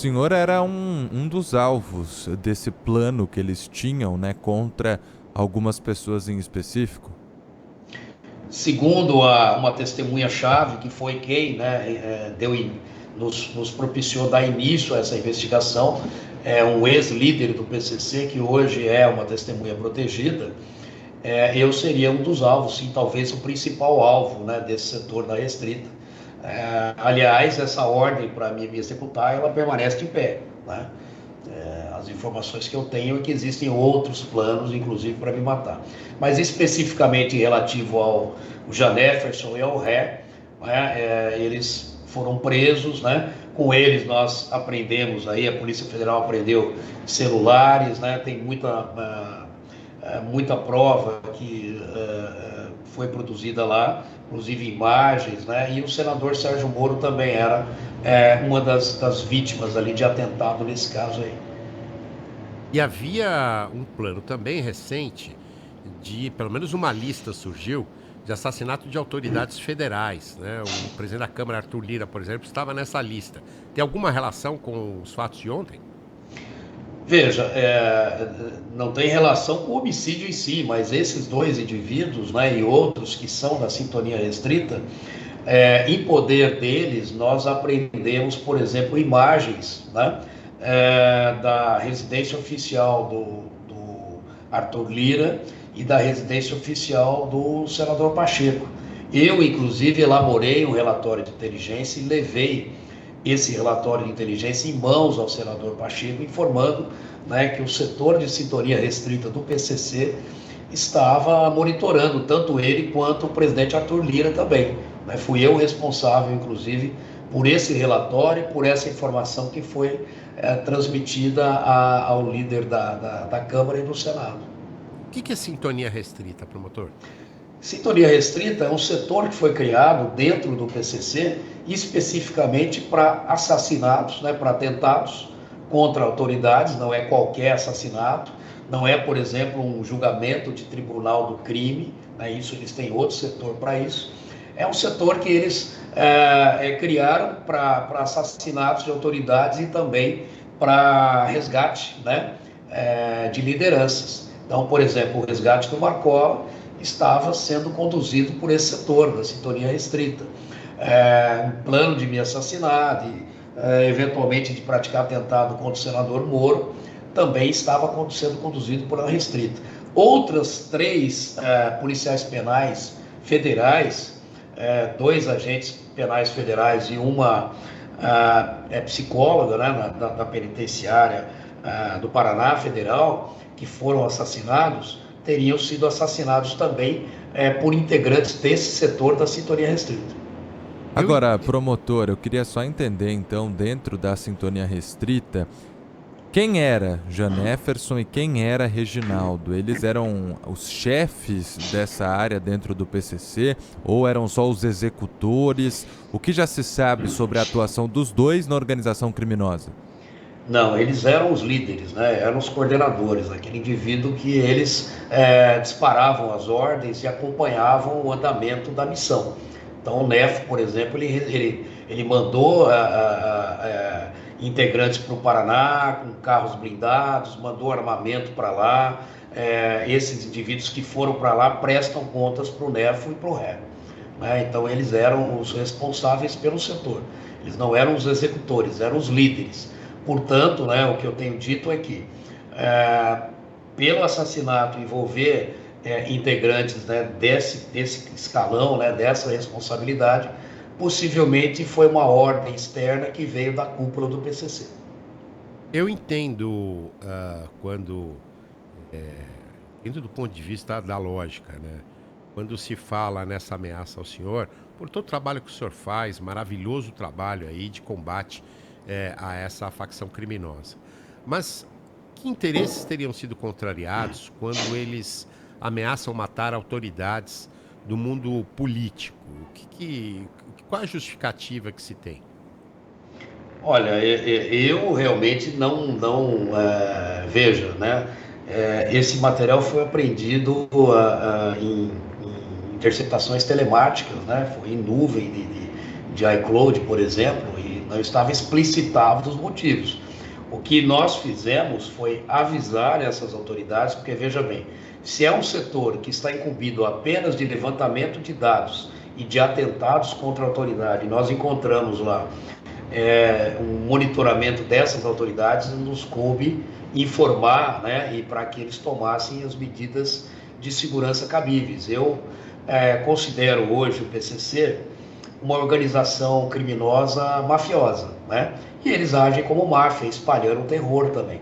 senhor era um dos alvos desse plano que eles tinham, né, contra algumas pessoas em específico? Segundo uma testemunha-chave, que foi quem, né, nos propiciou dar início a essa investigação, é um ex-líder do PCC, que hoje é uma testemunha protegida. Eu seria um dos alvos, sim, talvez o principal alvo, né, desse setor da restrita. Aliás, essa ordem para me executar, ela permanece de pé, né? As informações que eu tenho é que existem outros planos, inclusive, para me matar. Mas especificamente relativo ao Janeferson e ao Ré, né, eles foram presos, né? Com eles nós aprendemos aí, a Polícia Federal apreendeu celulares, né? Tem muita prova que foi produzida lá, inclusive imagens, né? E o senador Sérgio Moro também era uma das vítimas ali de atentado nesse caso aí. E havia um plano também recente pelo menos uma lista surgiu, de assassinato de autoridades federais, né? O presidente da Câmara, Arthur Lira, por exemplo, estava nessa lista. Tem alguma relação com os fatos de ontem? Veja, não tem relação com o homicídio em si, mas esses dois indivíduos, né, e outros que são da sintonia restrita, em poder deles, nós apreendemos, por exemplo, imagens, né, da residência oficial do Arthur Lira e da residência oficial do senador Pacheco. Eu, inclusive, elaborei um relatório de inteligência e levei esse relatório de inteligência em mãos ao senador Pacheco, informando, né, que o setor de sintonia restrita do PCC estava monitorando tanto ele quanto o presidente Arthur Lira também. Né? Fui eu responsável, inclusive, por esse relatório, por essa informação que foi transmitida ao líder da Câmara e do Senado. O que é sintonia restrita, promotor? Sintonia restrita é um setor que foi criado dentro do PCC especificamente para assassinatos, né, para atentados contra autoridades, não é qualquer assassinato, não é, por exemplo, um julgamento de tribunal do crime, né, isso eles têm outro setor para isso. É um setor que eles criaram para assassinatos de autoridades e também para resgate, né, de lideranças. Então, por exemplo, o resgate do Marcola estava sendo conduzido por esse setor, da sintonia restrita. Um plano de me assassinar, eventualmente de praticar atentado contra o senador Moro, também estava sendo conduzido por uma restrita. Outras três policiais penais federais, dois agentes penais federais e uma psicóloga, né, da penitenciária do Paraná Federal, que foram assassinados, teriam sido assassinados também por integrantes desse setor da sintonia restrita. Agora, promotor, eu queria só entender, então, dentro da sintonia restrita, quem era Janeferson e quem era Reginaldo? Eles eram os chefes dessa área dentro do PCC ou eram só os executores? O que já se sabe sobre a atuação dos dois na organização criminosa? Não, eles eram os líderes, né? Eram os coordenadores, aquele indivíduo que eles disparavam as ordens e acompanhavam o andamento da missão. Então, o Nefo, por exemplo, ele mandou integrantes para o Paraná com carros blindados, mandou armamento para lá. Esses indivíduos que foram para lá prestam contas para o Nefo e para o Ré. Né? Então, eles eram os responsáveis pelo setor. Eles não eram os executores, eram os líderes. Portanto, né, o que eu tenho dito é que, pelo assassinato envolver integrantes, né, desse escalão, né, dessa responsabilidade, possivelmente foi uma ordem externa que veio da cúpula do PCC. Eu entendo quando, dentro do ponto de vista da lógica, né? Quando se fala nessa ameaça ao senhor, por todo o trabalho que o senhor faz, maravilhoso trabalho aí de combate a essa facção criminosa. Mas que interesses teriam sido contrariados quando eles ameaçam matar autoridades do mundo político? Qual a justificativa que se tem? Olha, eu realmente não veja, né? Esse material foi apreendido em interceptações telemáticas, né? Foi em nuvem de iCloud, por exemplo, e não estava explicitado os motivos. O que nós fizemos foi avisar essas autoridades, porque veja bem, se é um setor que está incumbido apenas de levantamento de dados e de atentados contra a autoridade, nós encontramos lá um monitoramento dessas autoridades, nos coube informar, né, e para que eles tomassem as medidas de segurança cabíveis. Eu considero hoje o PCC uma organização criminosa mafiosa, né? E eles agem como máfia, espalhando o terror também.